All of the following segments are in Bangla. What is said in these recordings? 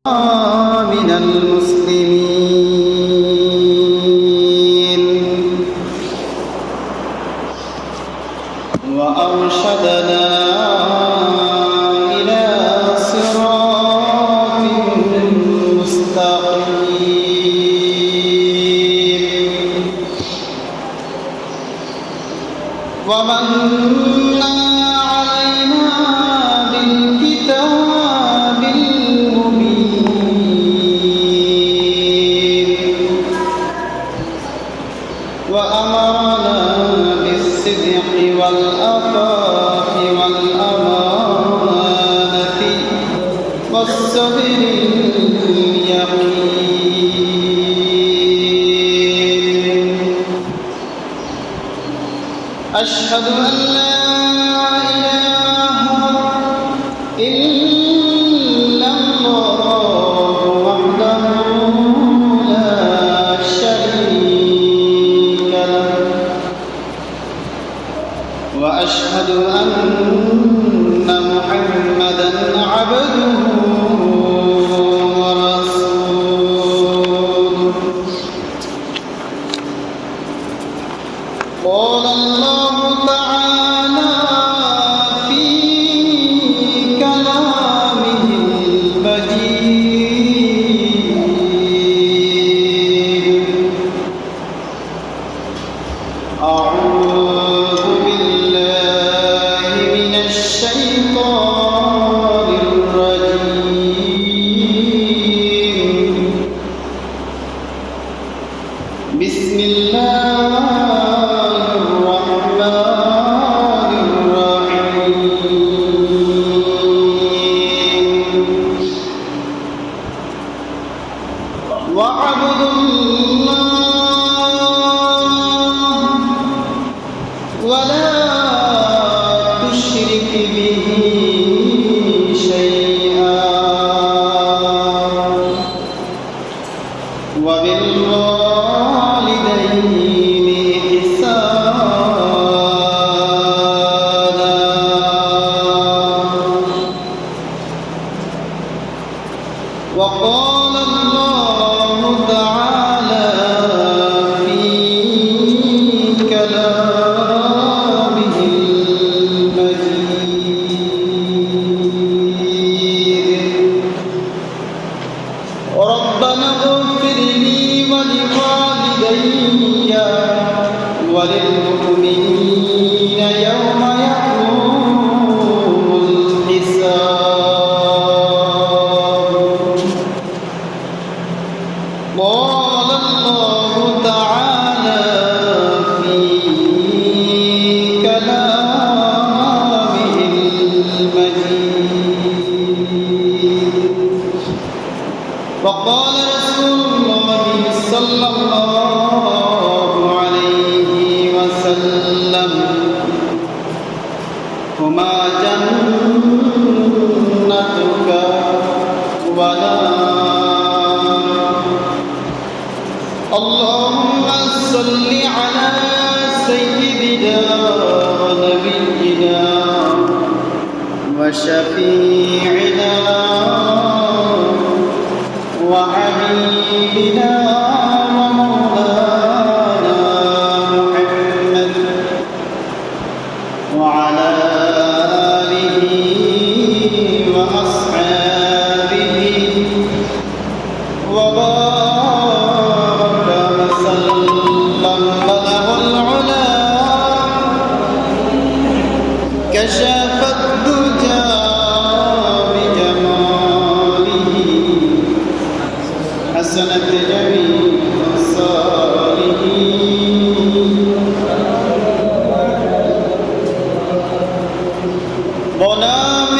من المسلمين وأرشدنا إلى صراط مستقيم ومن وأمرنا بالصدق والعفاف والأمانة والصبر اليقين أشهد أن لا إله إلا الله وحده لا شريك له وأشهد أن محمدًا عبده ورسوله قال الله تعالى في كلامه المجيد أعوذ بالله من الشيطان الرجيم بسم الله الرحمن الرحيم واعبدوا الله ولا تشرك به شيئا وبالوالدين إحسانا وقال الله تعالى في كلامه المجيد ربنا اغفر لي ولوالدي وللمؤمنين يوم يقوم الحساب قال الله تعالى في كلامه المجيد وقال رسول الله صلى الله عليه وسلم هما جنتك ونار اللهم صل على سيدنا ونبينا وشفيعنا وحبيبنا ومولانا محمد وعلى آله وأصحابه وبارك وسلم بلغ العلا كشف الدجى بجماله حسنت جميع الصالحين غلام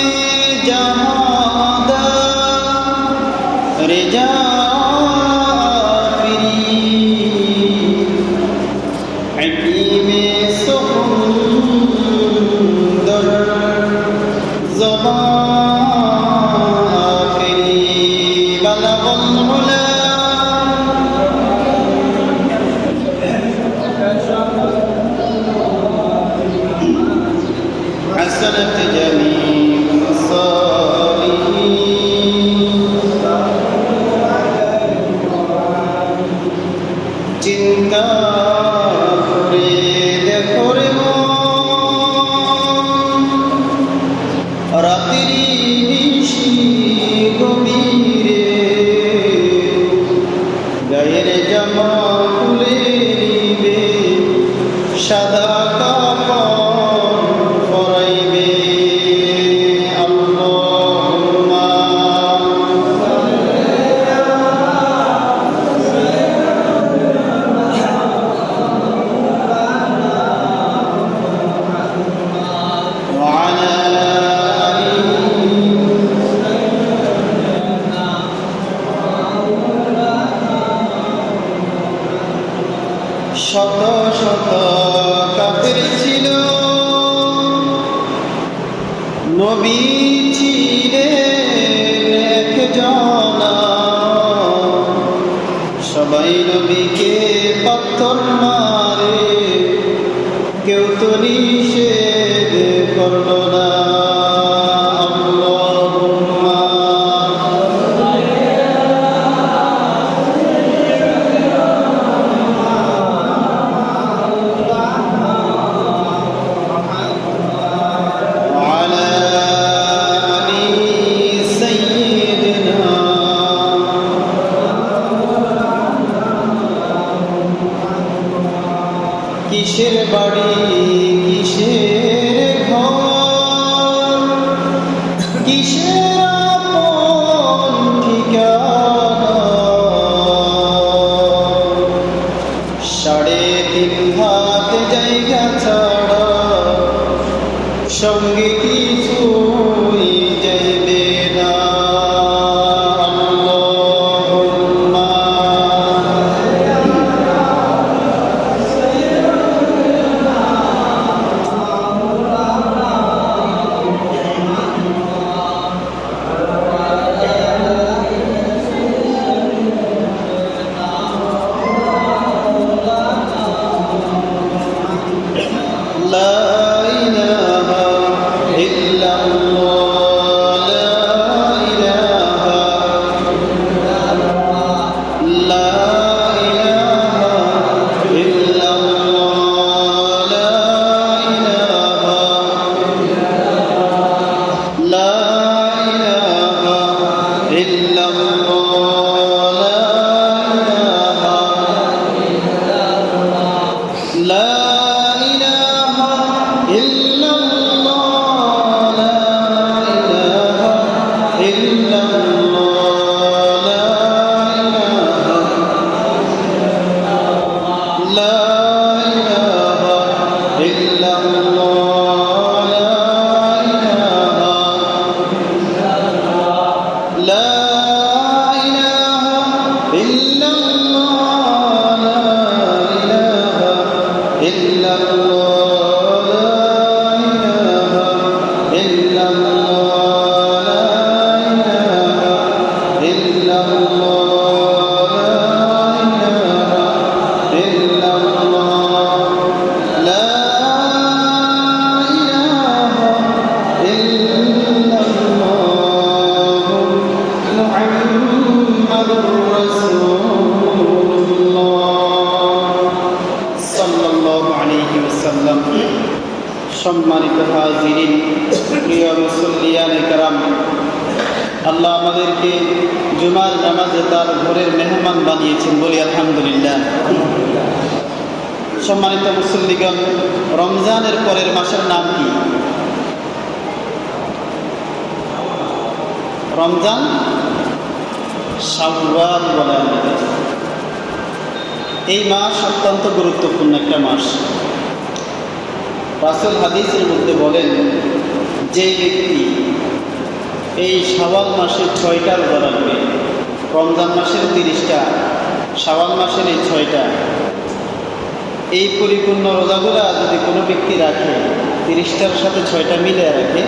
جهادا رجافري حكيم سخندر زمافري بلغ العلا حسنت جميع الصالحين সবাই নবীকে পাথর মারে, কেউ তো নিষেধ করলো না। আল্লাহুম্মা আলা আলি সাইয়্যিদিনা। কিসের বাড়ি কিসের ঘর, কিসের আপন ঠিকানা, 3.5 হাত জায়গা ছাড়া সঙ্গে কিছুই যাইবে না। আল্লাহুম্মা লা ইলাহা ইল্লাল্লাহ, লা ইলাহা ইল্লাল্লাহ, লা ইলাহা ইল্লাল্লাহ, লা ইলাহা ইল্লাল্লাহ, লা ইলাহা ইল্লাল্লাহ, লা ইলাহা ইল্লাল্লাহ, লা ইলাহা মুহাম্মাদুর রাসূলুল্লাহ সাল্লাল্লাহু আলাইহি ওয়াসাল্লাম। সম্মানিত হাজিরিন, প্রিয় মুসল্লিয়ানে কেরাম, আল্লাহ আমাদেরকে জুমার নামাজে তার ঘরের মেহমান বানিয়েছেন, বলি আলহামদুলিল্লাহ। সম্মানিত মুসল্লিগণ, রমজানের পরের মাসের নাম কি? রমজান, শাওয়াল বলে আমাদের। এই মাস অত্যন্ত গুরুত্বপূর্ণ একটা মাস। রাসূল হাদিসের মধ্যে বলেন, যে ব্যক্তি এই শাওয়াল মাসে 6টা রোজা রাখবে, রমজান মাসের 30টা, শাওয়াল মাসের এই 6টা, এই পরিপূর্ণ রোজাগুলা যদি কোনো ব্যক্তি রাখে, 30টার সাথে 6টা মিলে রাখে,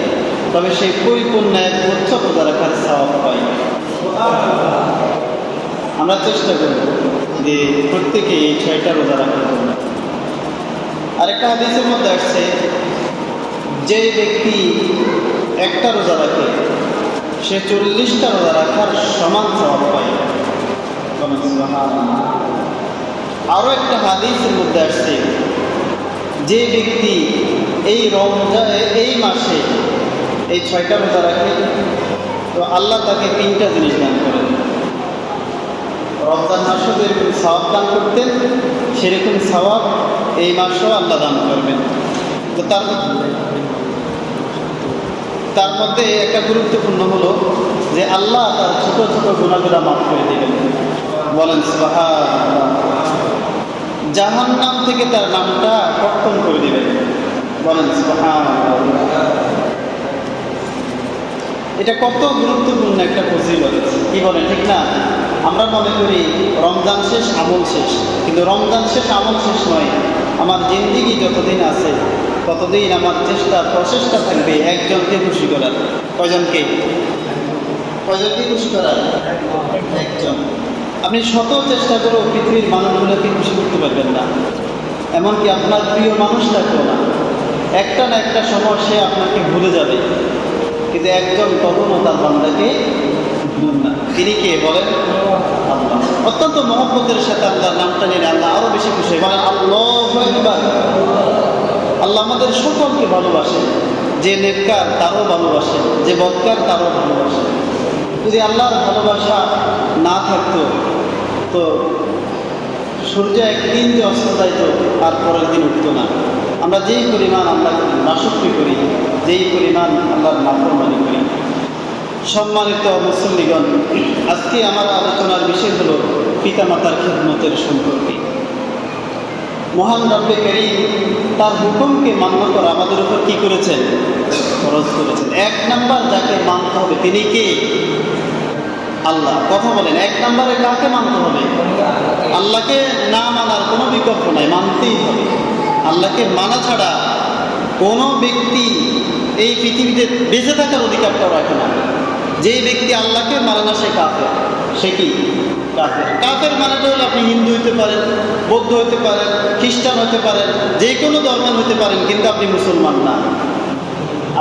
তবে সেই পরিপূর্ণ 1 বছর রোজা রাখার সওয়াব পায়। আমরা চেষ্টা করব যে প্রত্যেকে এই 6টা রোজা রাখার জন্য। আরেকটা হাদিসের মধ্যে আসছে, যে ব্যক্তি একটা রোজা রাখে সে 40টা রোজা রাখার সমান সওয়াব পায়। আরও একটা হাদিসের মধ্যে আসছে, যে ব্যক্তি এই এই মাসে এই 6টা রোজা রাখে, তো আল্লাহ তাকে 3টা জিনিস দান করেন। রমজান মাসেও যেরকম সওয়াব দান করতেন, সেরকম সওয়াব এই মাসেও আল্লাহ দান করবেন। তো তার মধ্যে একটা গুরুত্বপূর্ণ হলো যে আল্লাহ তার ছোট ছোট গুনাহগুলো মাফ করে দেবেন। বলেন সুবহানাল্লাহ। জাহান্নাম থেকে তার নামটা কর্তন করে দেবেন। বলেন সুবহানাল্লাহ। এটা কত গুরুত্বপূর্ণ একটা ফজিলত, কি বলেন, ঠিক না? আমরা মনে করি রমজান শেষ আমল শেষ, কিন্তু রমজান শেষ আমল শেষ নয়। আমার জিন্দেগি যতদিন আছে ততদিন আমার প্রচেষ্টা থাকবে একজনকে খুশি করার। কয়জনকে খুশি করার? একজন। আপনি শত চেষ্টা করেও পৃথিবীর মানুষগুলোকে খুশি করতে পারবেন না, এমনকি আপনার প্রিয় মানুষটাকেও না। একটা না একটা সময় সে আপনাকে ভুলে যাবে, কিন্তু একজন কখনো তার বান্দাকে ভুলুন না। তিনি কে বলেন? আল্লাহ। অত্যন্ত মহব্বতের সাথে আল্লাহর নামটা নিয়ে আল্লাহ আরো বেশি খুশি বলেন আল্লাহু আকবার। আল্লাহ আমাদের সকলকে ভালোবাসেন, যে নেককার তারও ভালোবাসেন, যে বদকার তারও ভালোবাসেন। যদি আল্লাহর ভালোবাসা না থাকতো তো সূর্য একদিন যে অস্ত যাইত আর পরের দিন উঠতো না। আমরা যেই পরিমাণ আল্লাহকে নাশকরি করি, যেই পরিমাণ আল্লাহর নাফরমানি করি। সম্মানিত মুসল্লিগণ, আজকে আমার আলোচনার বিষয় হলো পিতামাতার খিদমতের সম্পর্কে। মহান রব্বে কারীম তার হুকুমকে মান্য করা আমাদের উপর কি করেছেন? ফরজ করেছেন। এক নাম্বার যাকে মানতে হবে তিনি কে? আল্লাহ। কথা বলেন, এক নম্বরে কাকে মানতে হবে? আল্লাহকে না মানার কোনো বিকল্প নাই, মানতেই হবে। আল্লাহকে মানা ছাড়া কোনো ব্যক্তি এই পৃথিবীতে বেঁচে থাকার অধিকারটাও রাখে না। যেই ব্যক্তি আল্লাহকে মানে না সে কাফের। সে কি? কাফের। কাফের মানেটা হলে আপনি হিন্দু হতে পারেন, বৌদ্ধ হতে পারেন, খ্রিস্টান হতে পারেন, যে কোনো ধর্মের হতে পারেন, কিন্তু আপনি মুসলমান না।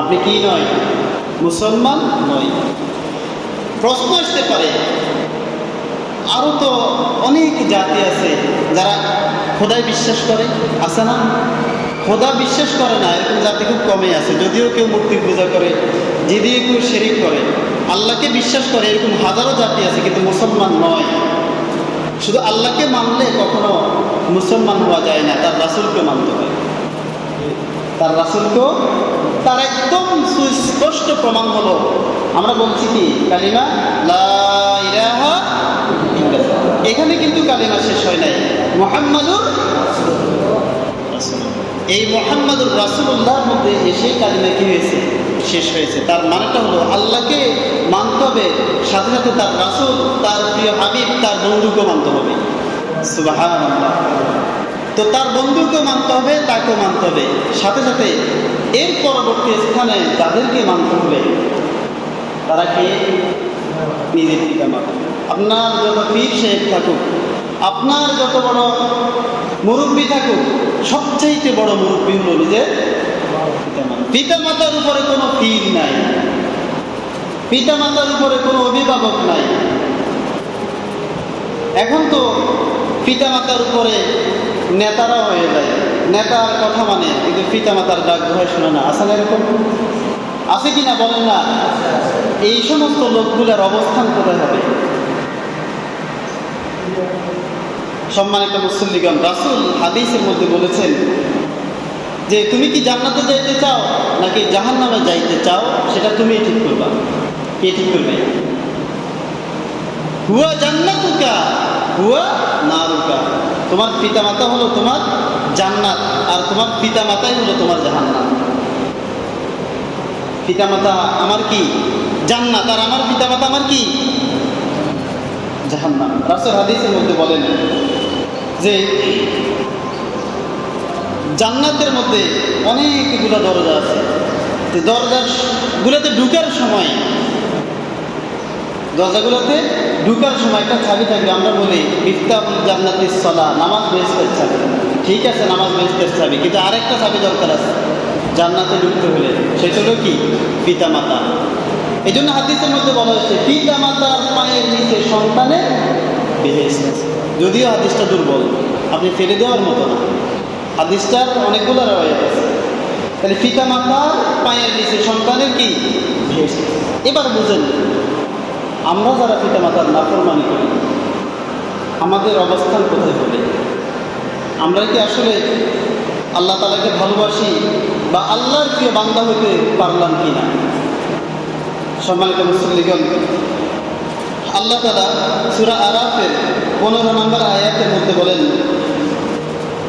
আপনি কি নয়? মুসলমান নয়। প্রশ্ন আসতে পারে, আরও তো অনেক জাতি আছে যারা খোদায় বিশ্বাস করে, আছে না? খোদা বিশ্বাস করে না এরকম জাতি খুব কমই আছে। যদিও কেউ মূর্তি পূজা করে, যদিও কেউ শিরিক করে, আল্লাহকে বিশ্বাস করে এরকম হাজারো জাতি আছে, কিন্তু মুসলমান নয়। শুধু আল্লাহকে মানলে কখনো মুসলমান হওয়া যায় না, তার রাসূলকে মানতে হয়। তার রাসূলকেও তার একদম সুস্পষ্ট প্রমাণ হলো, আমরা বলছি কি কালিমা লা ইলাহা ইল্লাল্লাহ। এখানে কিন্তু কালিমা শেষ হয় নাই, মুহাম্মাদুর রাসূলুল্লাহ। এই মুহাম্মাদুর রাসূলুল্লাহর মধ্যে এসে কালিমা কি হয়েছে? শেষ হয়েছে। তার মানেটা হলো আল্লাহকে মানতে হবে, সাথে সাথে তার রাসূল, তার প্রিয় হাবিব, তার বন্ধুকেও মানতে হবে। সুবহানাল্লাহ। তো তার বন্ধুকেও মানতে হবে, তাকেও মানতে হবে, সাথে সাথে এর পরবর্তী স্থানে যাদেরকে মানতে হবে তারা কে? নিজের পিতামাতা। আপনার যত পীর সাহেব থাকুক, আপনার যত বড় মুরব্বী থাকুক, সবচাইতে বড় মুরব্বী হলো নিজের পিতামাতা। পিতামাতার উপরে কোনো পীর নাই, পিতামাতার উপরে কোনো অভিভাবক নাই। এখন তো পিতামাতার উপরে নেতারা হয়ে যায়, নেতার কথা মানে, কিন্তু পিতামাতার ডাক ভয় শোনে না। আছে না এরকম? আছে কি না বলেন না? এই সমস্ত লোকগুলোর অবস্থান কোথায় হবে? সম্মানিত মুসল্লিগণ, রাসূল হাদিসের মধ্যে বলেছেন যে তুমি কি জান্নাতে যাইতে চাও নাকি জাহান্নামে যাইতে চাও, সেটা তুমি ঠিক করবা। কে ঠিক করবে? হুয়া জান্নাতুকা হুয়া নারুকা। তোমার পিতামাতা হলো তোমার জান্নাত, আর তোমার পিতামাতাই হলো তোমার জাহান্নাম। পিতামাতা আমার কি? জান্নাত। আর আমার পিতামাতা আমার কি? জাহান্নাম। রাসূল হাদিসের মধ্যে বলেন যে জান্নাতের মধ্যে অনেকগুলো দরজা আছে। দরজাগুলোতে ঢুকার সময়, দরজাগুলোতে ঢুকার সময় একটা চাবি থাকবে। আমরা বলি মিফতাহুল জান্নাতিস সালাহ, নামাজ বেহেশতের চাবি। ঠিক আছে, নামাজ বেহেশতের চাবি, কিন্তু আরেকটা চাবি দরকার আছে জান্নাতে ঢুকতে হলে, সেটা হলো কি? পিতামাতা। এই জন্য হাদিসের মধ্যে বলা হয়েছে পিতামাতার পায়ের নিচে সন্তানের বেহেশত। যদিও হাদিসটা দুর্বল, আপনি ফেলে দেওয়ার মতো না, হাদিসটার অনেকগুলো রওয়ায়াত আছে। তাহলে পিতামাতার পায়ের নিচে সন্তানের কি? বেহেশত। এবার বুঝেন, আমরা যারা পিতামাতার নাফরমানি করি আমাদের অবস্থান কোথায় হবে? আমরা কি আসলে আল্লাহ তাআলাকে ভালোবাসি বা আল্লাহর প্রিয় বান্দা হতে পারলাম কি না? সম্মানিত মুসল্লিগণ, আল্লাহ তাআলা সূরা আরাফের 15 নম্বর আয়াতের মধ্যে বলেন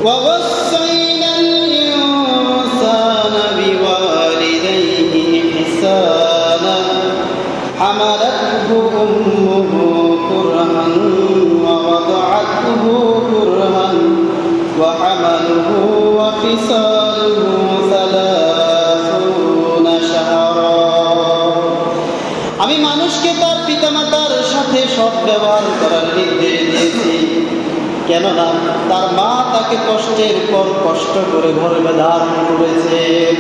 ওয়াসাইনাল ইনসানা বিওয়ালিদাইহি ইহসানা হামালাতহু উম্মুহু কুরহান ওয়া ওয়াদাআতহু কুরহান ওয়া হামালুহু ওয়া ফিসালুহু 30 শাহরা। আমি মানুষকে তার পিতামাতার সাথে সৎ ব্যবহার ব্যবহার করার নির্দেশ দিয়েছি। কেননা তার মা তাকে কষ্টের পর কষ্ট করে গর্ভে ধারণ করেছেন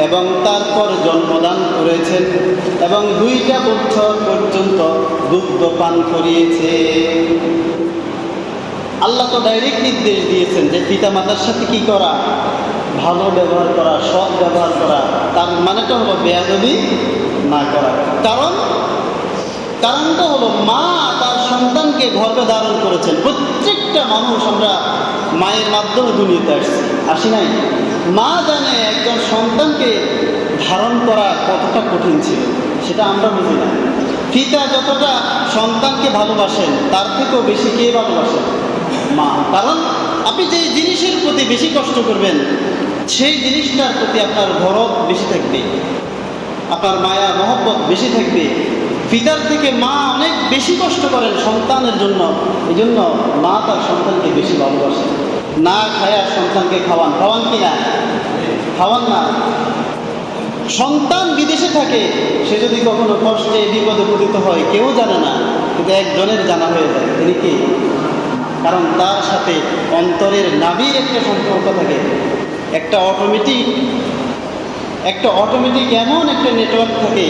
এবং তারপর জন্মদান করেছেন এবং 2টা বছর পর্যন্ত দুগ্ধ পান করিয়েছে। আল্লাহ তো ডাইরেক্ট নির্দেশ দিয়েছেন যে পিতা মাতার সাথে কি করা, ভালো ব্যবহার করা, সৎ ব্যবহার করা। তার মানেটা হলো বেয়াদবি না করা। কারণটা হলো মা তার সন্তানকে গর্ভে ধারণ করেছেন। প্রত্যেকটা মানুষ আমরা মায়ের মাধ্যমে দুনিয়াতে আসি নাই। মা জানে একজন সন্তানকে ধারণ করা কতটা কঠিন ছিল, সেটা আমরা বুঝি না। পিতা যতটা সন্তানকে ভালোবাসেন তার থেকেও বেশি কে ভালোবাসেন? মা। কারণ আপনি যে জিনিসের প্রতি বেশি কষ্ট করবেন সেই জিনিসটার প্রতি আপনার দরদ বেশি থাকবে, আপনার মায়া মহব্বত বেশি থাকবে। পিতার থেকে মা অনেক বেশি কষ্ট করেন সন্তানের জন্য, এই জন্য মা তার সন্তানকে বেশি ভালোবাসেন। না খায়া সন্তানকে খাওয়ান কি না? খাওয়ান না। সন্তান বিদেশে থাকে, সে যদি কখনো কষ্টে বিপদে পতিত হয় কেউ জানে না, কিন্তু একজনের জানা হয়ে যায়। তিনি কি? কারণ তার সাথে অন্তরের নাভির একটা সম্পর্ক থাকে, একটা অটোমেটিক এমন একটা নেটওয়ার্ক থাকে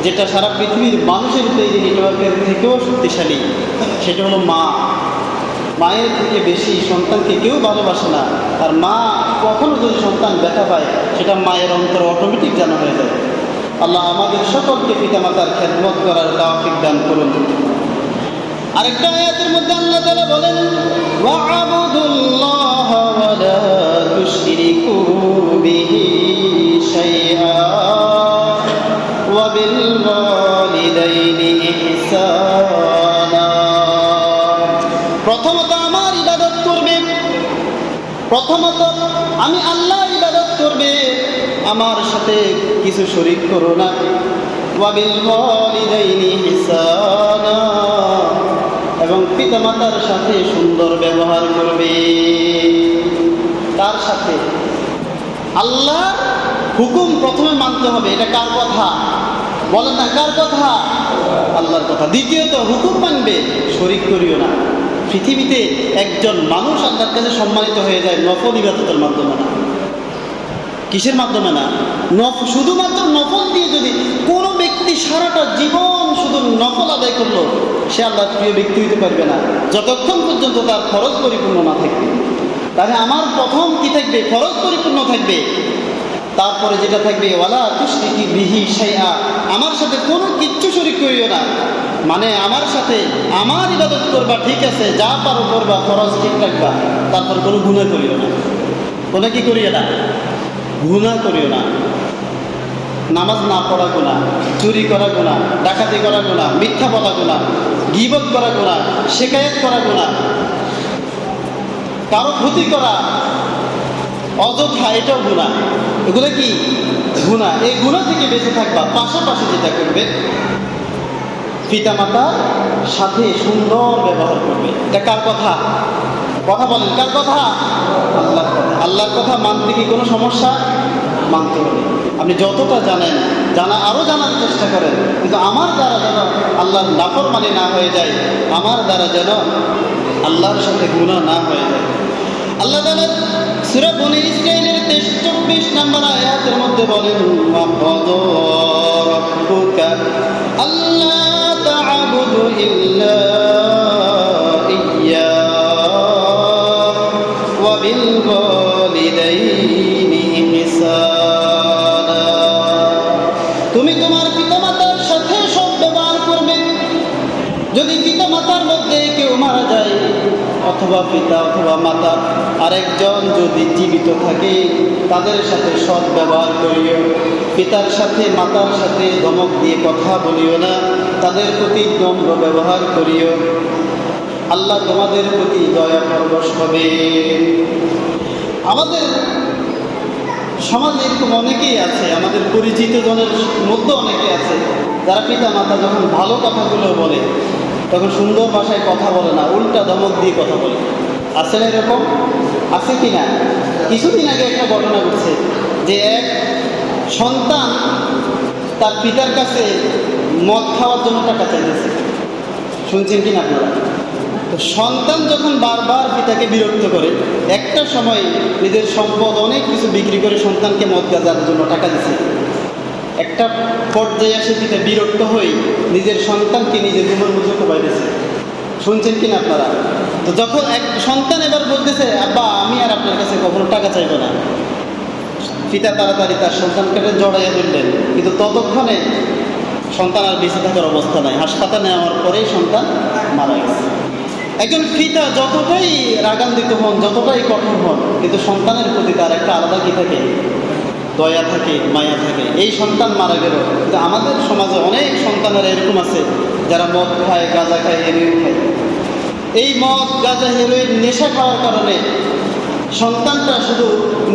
যেটা সারা পৃথিবীর মানুষের তৈরি নেটওয়ার্কের থেকেও শক্তিশালী। সেটা হলো মা। মায়ের থেকে বেশি সন্তানকে কেউ ভালোবাসে না। আর মা কখনো যদি সন্তান ব্যথা পায় সেটা মায়ের অন্তর অটোমেটিক জানা হয়ে যায়। আল্লাহ আমাদের সকলকে পিতামাতার খেদমত করার তৌফিক দান করুন। আরেকটা আয়াতের মধ্যে আল্লাহ তাআলা বলেন, ওয়া'বুদুল্লাহা ওয়া লা তুশরিকু বিহি শাইআ ওয়া বিল ওয়ালিদাইনি ইহসানা। প্রথমত আমার ইবাদত করবে, প্রথমত আমি আল্লাহর ইবাদত করবে, আমার সাথে কিছু শরীক করো না। ওয়া বিল ওয়ালিদাইনি ইহসানা, এবং পিতামাতার সাথে সুন্দর ব্যবহার করবে। তার সাথে আল্লাহর হুকুম প্রথমে মানতে হবে। এটা কার কথা? বলেন না, কার কথা? আল্লাহর কথা। দ্বিতীয়ত হুকুম মানবে, শরীক করিও না। পৃথিবীতে একজন মানুষ আল্লাহর কাছে সম্মানিত হয়ে যায় নফল ইবাদতের মাধ্যমে না। কিসের মাধ্যমে না? শুধুমাত্র নফল দিয়ে যদি কোনো ব্যক্তি সারাটা জীবন শুধু নফল আদায় করলো, সে আল্লাহর প্রিয় ব্যক্তি হইতে পারবে না যতক্ষণ পর্যন্ত তার ফরজ পরিপূর্ণ না থাকবে। তাহলে আমার প্রথম কি থাকবে? ফরজ পরিপূর্ণ থাকবে। তারপরে যেটা থাকবে, ওয়ালা তুশরিকি বিহি শাইআ, আমার সাথে কোনো কিচ্ছু শরীক করিও না। মানে আমার সাথে আমার ইবাদত করবা, ঠিক আছে, যা পারো করবা, ফরজ ঠিক রাখবা, তারপর কোনো গুনাহ করিও না। কোনো কি করিও না? গুনাহ করিও না। নামাজ না পড়া গুনাহ, চুরি করা গুনাহ, ডাকাতি করা গুনাহ, মিথ্যা বলা গুনাহ, গীবত করা গুনাহ, শিকায়েত করা গুনাহ, কারো ক্ষতি করা অযথা, এটাও গুনাহ। এগুলো কি? গুনাহ। এই গুনাহ থেকে বেঁচে থাকবা। পাশাপাশি যেটা করবে, পিতামাতার সাথে সুন্দর ব্যবহার করবে। এটা কার কথা? কথা বলেন, কার কথা? আল্লাহর কথা। আল্লাহর কথা মানতে কি কোনো সমস্যা? মানতে হবে। আপনি যতটা জানেন, আরও জানার চেষ্টা করেন, কিন্তু আমার দ্বারা যেন আল্লাহর নাফরমানি না হয়ে যায়, আমার দ্বারা যেন আল্লাহর সাথে গুনাহ না হয়ে যায়। আল্লাহ তাআলা সূরা বনী ইসরাঈলের 24 নম্বর আয়াতের মধ্যে বলেন, ওয়াকাযা রাব্বুকা আল্লা তা'বুদু ইল্লা ইয়্যাহু ওয়া বিল ওয়ালিদাইনি ইহসানা। তুমি তোমার পিতামাতার সাথে সৎ ব্যবহার করবে। যদি পিতামাতার মধ্যে কেউ মারা যায়, অথবা পিতা অথবা মাতা আরেকজন যদি জীবিত থাকে, তাদের সাথে সৎ ব্যবহার করিও। পিতার সাথে মাতার সাথে ধমক দিয়ে কথা বলিও না, তাদের প্রতি নম্র ব্যবহার করিও। আল্লাহ তোমাদের প্রতি দয়া পরবশ হবে। আমাদের সমাজে এরকম অনেকেই আছে, আমাদের পরিচিত জনের মধ্যে অনেকে আছে যারা পিতা মাতা যখন ভালো কথাগুলো বলে তখন সুন্দর ভাষায় কথা বলে না, উল্টা ধমক দিয়ে কথা বলে। আছে না এরকম? আছে কি না? কিছুদিন আগে একটা ঘটনা ঘটছে যে এক সন্তান তার পিতার কাছে মদ খাওয়ার জন্য টাকা চাইতেছে। শুনছেন কি না আপনারা? তো সন্তান যখন বারবার পিতাকে বিরক্ত করে, একটা সময় নিজের সম্পদ অনেক কিছু বিক্রি করে সন্তানকে মদ গাঁজার জন্য টাকা দিচ্ছে, একটা পর্যায়ে এসে পিতা বিরক্ত হয়ে নিজের সন্তানকে নিজের রুমের মধ্যে কোবাই দিয়েছে। শুনছেন কিনা আপনারা? তো যখন এক সন্তান এবার বলতেছে, আব্বা আমি আর আপনার কাছে কখনো টাকা চাইবো না, পিতা তাড়াতাড়ি তার সন্তানকে জড়াইয়া ধরলেন, কিন্তু ততক্ষণে সন্তান আর বেঁচে থাকার অবস্থা নাই। হাসপাতালে নেওয়ার পরেই সন্তান মারা গেছে। একজন পিতা যতটাই রাগান্বিত হন, যতটাই কঠোর হন, কিন্তু সন্তানের প্রতি তার একটা আলাদা কি থাকে, দয়া থাকে, মায়া থাকে। এই সন্তান মারা গেল, কিন্তু আমাদের সমাজে অনেক সন্তানের এরকম আছে যারা মদ খায়, গাঁজা খায়, হেরোইন খায়। এই মদ, গাঁজা, হেরোইন নেশা খাওয়ার কারণে সন্তানটা শুধু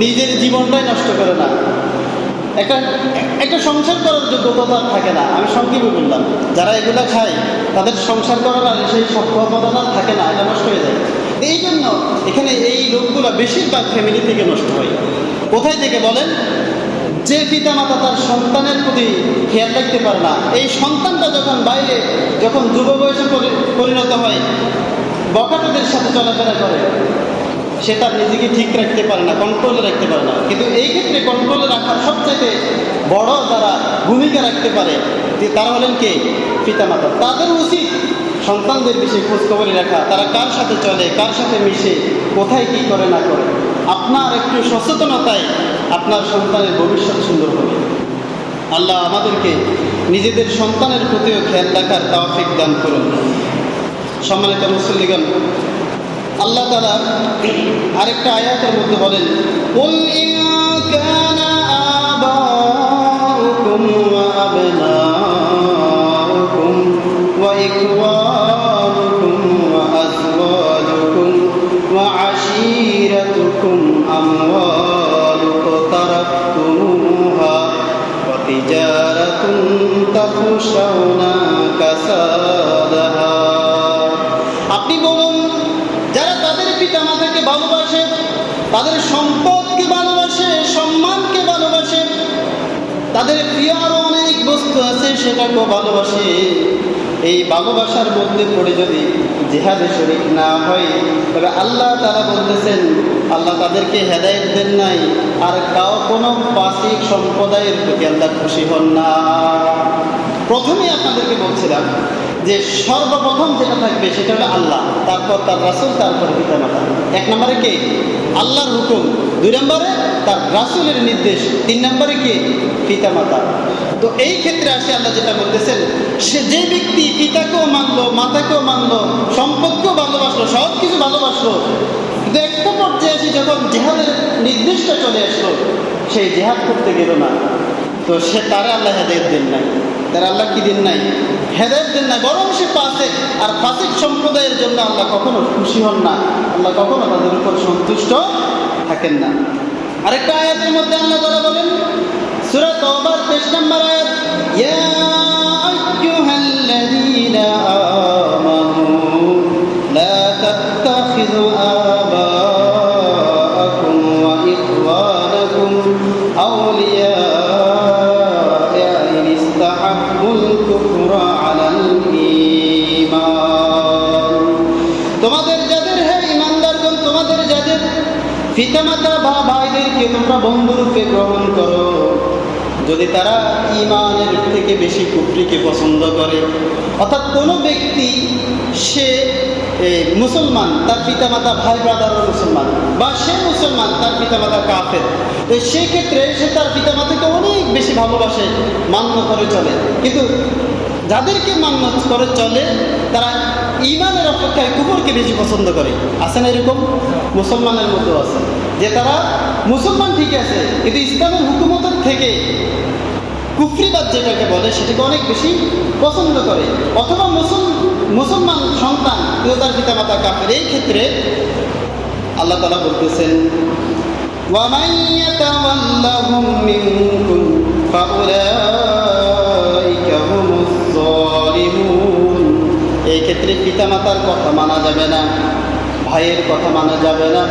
নিজের জীবনটাই নষ্ট করে না, একটা সংসার করার যোগ্যতা তার থাকে না। আমি সংক্ষেপে বললাম, যারা এগুলা খায় তাদের সংসার করার আর সেই সক্ষমতা থাকে না, এটা নষ্ট হয়ে যায়। এই জন্য এখানে এই লোকগুলো বেশিরভাগ ফ্যামিলি থেকে নষ্ট হয়। কোথায় থেকে বলেন? যে পিতামাতা তার সন্তানের প্রতি খেয়াল রাখতে পারে না, এই সন্তানটা যখন বাইরে, যখন যুব বয়সে পরিণত হয়, বখাটেদের সাথে চলাফেরা করে, সে তার নিজেকে ঠিক রাখতে পারে না, কন্ট্রোলে রাখতে পারে না। কিন্তু এই ক্ষেত্রে কন্ট্রোলে রাখার সবচেয়ে বড় যারা ভূমিকা রাখতে পারে তারা হলেন কে? পিতামাতা। তাদের উচিত সন্তানদের বিষয়ে খোঁজখবরই রাখা, তারা কার সাথে চলে, কার সাথে মিশে, কোথায় কি করে না করে। আপনার একটু সচেতনতায় আপনার সন্তানের ভবিষ্যৎ সুন্দর হবে। আল্লাহ আমাদেরকে নিজেদের সন্তানের প্রতিও খেয়াল রাখার তৌফিক দান করুন। সম্মানিত মুসল্লিগণ, আল্লাহ তাআলা আরেকটা আয়াতের মধ্যে বলেন, কুল ইন কানা আবাউকুম ওয়া আবনাউকুম ওয়া ইখওয়ানুকুম ওয়া আযওয়াজুকুম ওয়া আশীরাতুকুম আমওয়ালুন তারাফতুমুহা ওয়া তিজারাতুন তাখশাউনা কাসাদাহা। আপনি বলুন, যারা তাদের পিতামাতাকে ভালোবাসে, তাদের সম্পদকে ভালোবাসে, সম্মানকে ভালোবাসে, তাদের প্রিয় আরও অনেক বস্তু আছে সেটাকেও ভালোবাসে, এই ভালোবাসার মধ্যে পড়ে যদি জিহাদে শরীক না হয়, তবে আল্লাহ তাআলা বলতেছেন আল্লাহ তাদেরকে হেদায়েত দেন নাই, আর কোনো ফাসিক সম্প্রদায়ের প্রতি আল্লাহ খুশি হন না। প্রথমেই আপনাদেরকে বলছিলাম যে সর্বপ্রথম যেটা থাকবে সেটা হলো আল্লাহ, তারপর তার রাসূল, তারপর পিতামাতা। এক নম্বরে কে? আল্লাহর হুকুম, দুই নম্বরে তার রাসূলের নির্দেশ, তিন নম্বরে কে? পিতামাতা। তো এই ক্ষেত্রে আসে আল্লাহ যেটা বলতেছেন, সে যে ব্যক্তি পিতাকেও মানলো, মাতাকেও মানলো, সম্পদকেও ভালোবাসলো, সব কিছু ভালোবাসলো, কিন্তু একটা পর্যায়ে এসে যখন জিহাদের নির্দেশটা চলে আসলো, সেই জিহাদ করতে গেল না, তো সে তারা আল্লাহ হেদায়েত দেন নাই। তারা আল্লাহ কি দিন নাই? হেদায়েত দেন নাই, বরং সে ফাসিক। আর ফাসিক সম্প্রদায়ের জন্য আল্লাহ কখনো খুশি হন না, আল্লাহ কখনো তাদের উপর সন্তুষ্ট থাকেন না। আরেকটা আয়াতের মধ্যে আল্লাহ তাআলা বলেন, সূরা তাওবার 23 নম্বর আয়াত, ইয়া আইয়ুহাল্লাযীনা আমানু লা তাত্তাখিযু আবাআকুম ওয়া ইখওয়ানাকুম আউলিয়া তোমাদের যাদের, হে ঈমানদারগণ, তোমাদের যাদের পিতামাতা বা ভাইদেরকে তোমরা বন্ধুরূপে গ্রহণ করো, যদি তারা ঈমানের থেকে বেশি কুফরিকে পছন্দ করে, অর্থাৎ কোনো ব্যক্তি সে মুসলমান, তার পিতামাতা ভাই ব্রাদারও মুসলমান, বা সে মুসলমান, তার পিতামাতা কাফের, তো সেই ক্ষেত্রে সে তার পিতামাতাকে অনেক বেশি ভালোবাসে, মান্য করে চলে। কিন্তু যাদেরকে মান্য করে চলে তারা ঈমানের অপেক্ষায় কুফরকে বেশি পছন্দ করে। আছে না এরকম? মুসলমানের মধ্যেও আছে যে তারা মুসলমান ঠিক আছে, কিন্তু ইসলামের হুকুমতের থেকে কুফরিবাদ যেটাকে বলে সেটাকে অনেক বেশি পছন্দ করে। অথবা মুসলমান সন্তান কিন্তু তার পিতামাতা কাফের। এই ক্ষেত্রে আল্লাহ তাআলা বলতেছেন, وَمَنْ يَتَوَلَّهُمْ مِنْكُمْ فَأُولَئِكَ هُمُ الظَّالِمُونَ। এই ক্ষেত্রে পিতামাতার কথা মানা যাবে না, ভাইয়ের কথা মানা যাবে না।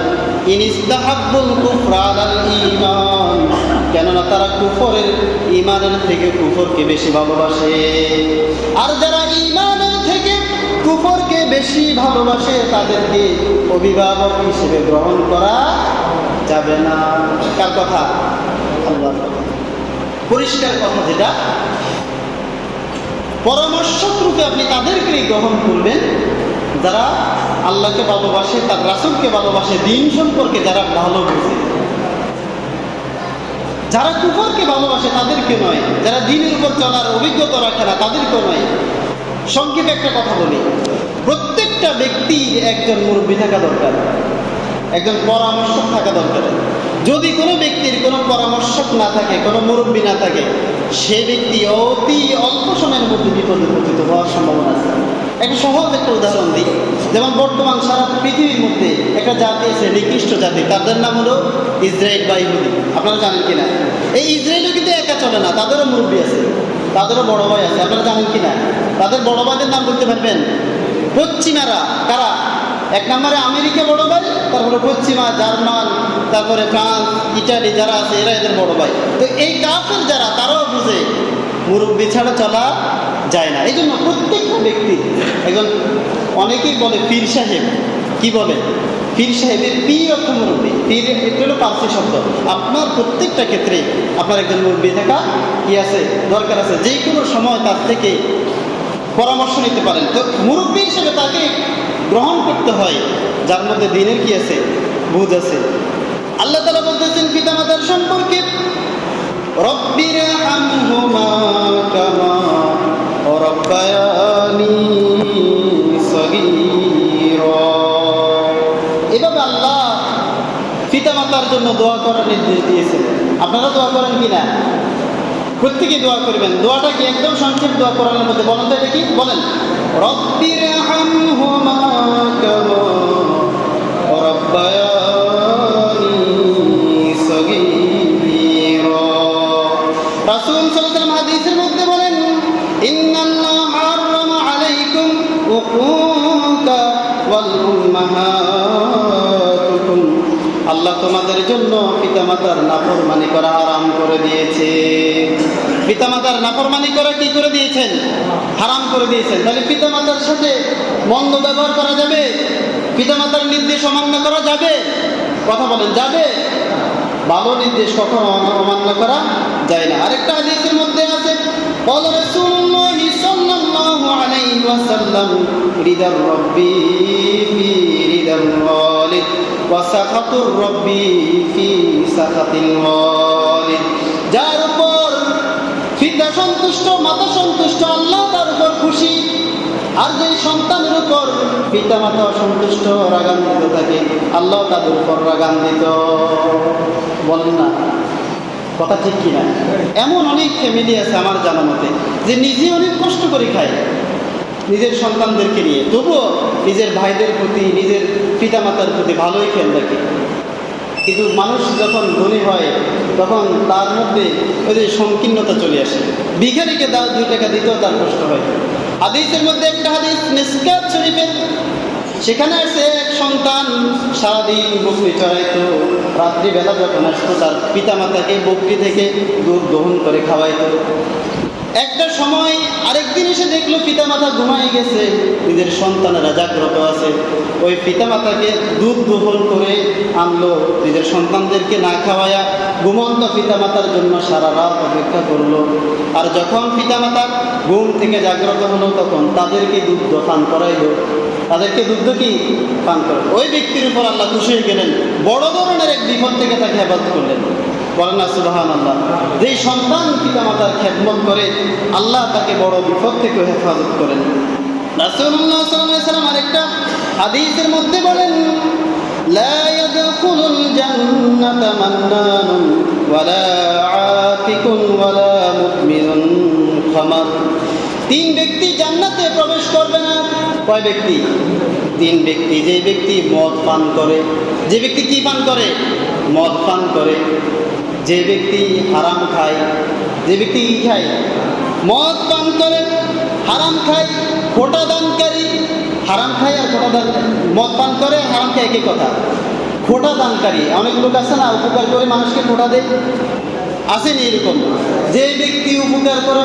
ইনিস্তাহাব্বুল কুফরা আলাল ঈমান, কেননা তারা কুফরের, ঈমানের থেকে কুফরকে বেশি ভালোবাসে। আর যারা ঈমানের থেকে কুফরকে বেশি ভালোবাসে তাদেরকে অভিভাবক হিসেবে গ্রহণ করা যাবে না। কার কথা? আল্লাহর কথা। পরিষ্কার কথা যেটা, পরামর্শক রূপে আপনি তাদেরকে গ্রহণ করবেন যারা আল্লাহকে ভালোবাসে, তার রাসূলকে ভালোবাসে, দ্বীন সম্পর্কে যারা ভালো বুঝে। যারা কুফরকে ভালোবাসে তাদেরকে নয়, যারা দ্বীনের উপর চলার অভিজ্ঞতা রাখে না তাদেরকেও নয়। সংক্ষেপে একটা কথা বলি, প্রত্যেকটা ব্যক্তির একজন মুরব্বী থাকা দরকার, একজন পরামর্শক থাকা দরকার। যদি কোনো ব্যক্তির কোনো পরামর্শক না থাকে, কোনো মুরব্বী না থাকে, সে ব্যক্তি অতি অল্প সময়ের মধ্যে বিপদে পতিত হওয়ার সম্ভাবনা আছে। একটা সহজ একটা উদাহরণ দিই, যেমন বর্তমান সারা পৃথিবীর মধ্যে একটা জাতি আছে, নিকৃষ্ট জাতি, তাদের নাম হলো ইসরায়েল বা ইহুদি। আপনারা জানেন কিনা? এই ইসরায়েলও কিন্তু একা চলে না, তাদেরও মুরব্বী আছে, তাদেরও বড় ভাই আছে। আপনারা জানেন কিনা? তাদের বড় ভাইদের নাম বলতে পারবেন? পশ্চিমারা। কারা? এক নম্বরে আমেরিকা বড় ভাই, তারপরে পশ্চিমা, জার্মান, তারপরে ফ্রান্স, ইটালি যারা আছে এরা এদের বড় ভাই। তো এই কাফের যারা, তারাও বুঝে মুরব্বী ছাড়া চলা যায় না। এই জন্য প্রত্যেকটা ব্যক্তি একজন, অনেকেই বলে পীর সাহেব, কি বলে? পীর সাহেবের পি অর্থ মুরব্বী, পীর এটা হলো পার্সি শব্দ। আপনার প্রত্যেকটা ক্ষেত্রে আপনার একজন মুরব্বী থাকা কি আছে? দরকার আছে। যে কোনো সময় তার থেকে পরামর্শ নিতে পারেন। তো মুরব্বী হিসেবে তাকে গ্রহণ করতে হয় যার মধ্যে দ্বীনের কি আছে? বুঝ আছে। আল্লাহ তাআলা বলতেছেন পিতামাতার সম্পর্কে, রব্বিরহামহুমা কামা রাব্বায়ানি সগীরা। এভাবে আল্লাহ পিতামাতার জন্য দোয়া করার নির্দেশ দিয়েছেন। আপনারা দোয়া করেন কিনা? প্রত্যেকে দোয়া করবেন। দোয়াটা কি? একদম সংক্ষেপ দোয়া করার মধ্যে বলেন তো এটা কি? বলেন, রব্বিরহামহুমা কামা রাব্বায়ানি সগীরা। রাসূল সাল্লাল্লাহু আলাইহি ওয়াসাল্লাম হাদিসের মধ্যে বলেন, ইন্নাল্লাহা হারামা আলাইকুম উকুকা ওয়াল উম্মাহাতুকুম। আল্লাহ তোমাদের জন্য পিতামাতার নাফরমানি করা হারাম করে দিয়েছে। পিতামাতার নাফরমানি করা কি করে দিয়েছেন? হারাম করে দিয়েছেন। তাহলে পিতামাতার সাথে মন্দ ব্যবহার করা যাবে? পিতামাতার নির্দেশ অমান্য করা যাবে? কথা বলেন, যাবে? ভালো নির্দেশ কখনো অমান্য করা যায় না। আরেকটা হাদিসের মধ্যে আছে, قال رسول الله صلى الله عليه وسلم رضا الرب في رضا الوالد وسخط الرب في سخط الوالد। যার উপর পিতা সন্তুষ্ট, মাতা সন্তুষ্ট, আল্লাহ তার উপর খুশি। আর যে সন্তানের উপর পিতা মাতা অসন্তুষ্ট, রাগান্বিত থাকে, আল্লাহ তাদের উপর রাগান্বিত। বলেন না কথা ঠিক কিনা? এমন অনেক ফ্যামিলি আছে আমার জানা মতে যে নিজে অনেক কষ্ট করে খায় নিজের সন্তানদেরকে নিয়ে, তবুও নিজের ভাইদের প্রতি, নিজের পিতামাতার প্রতি ভালোই খেয়াল রাখে। কিন্তু মানুষ যখন ধনী হয় তখন তার মধ্যে ওই যে সংকীর্ণতা চলে আসে। ভিখারিকে 2 টাকা দিতেও তার কষ্ট হয়। হাদিসের মধ্যে একটা হাদিস মিসকাত শরীফের, সেখানে আছে এক সন্তান সারাদিন বকরি চড়াইতো, রাত্রিবেলা যখন আসতো তার পিতামাতাকে বকরি থেকে দুধ দহন করে খাওয়াইতো। একটা সময় আরেকদিন এসে দেখলো পিতামাতা ঘুমাই গেছে, নিজের সন্তানেরা জাগ্রত আছে। ওই পিতামাতাকে দুধ দহন করে আনলো, নিজের সন্তানদেরকে না খাওয়ায়া ঘুমন্ত পিতামাতার জন্য সারা রাত অপেক্ষা করলো। আর যখন পিতামাতা ঘুম থেকে জাগ্রত হলো তখন তাদেরকে দুধ পান করাইলো, তাদেরকে দুধ কি পান করে। ওই ব্যক্তির উপর আল্লাহ খুশি হয়ে গেলেন, বড় ধরনের এক বিপদ থেকে তাকে হেফাজত করলেন। বলেন না সুবহানাল্লাহ। যেই সন্তান পিতামাতার খেদমত করে আল্লাহ তাকে বড় বিপদ থেকে হেফাজত করেন। রাসূলুল্লাহ সাল্লাল্লাহু আলাইহি ওয়াসাল্লাম আরেকটা হাদিসের মধ্যে বলেন, লা ইয়াদখুলুল জান্নাতা মান্নানুন ওয়ালা আতিকুন ওয়ালা মুদমিনুন খামার। 3 ব্যক্তি জান্নাতে প্রবেশ করবে না। কয় ব্যক্তি? 3 ব্যক্তি। যে ব্যক্তি মদ পান করে, যে ব্যক্তি কি পান করে? মদ পান করে। যে ব্যক্তি হারাম খায়, যে ব্যক্তি কি খায়? মদ পান করে, হারাম খায়, খোটা দানকারী। হারাম খায় আর খোটা দান, মদ পান করে হারাম খায় একই কথা। খোটা দানকারী, অনেক লোক আছে না উপকার করে মানুষকে খোটা দেয়, আসেনি এরকম? যে ব্যক্তি উপকার করে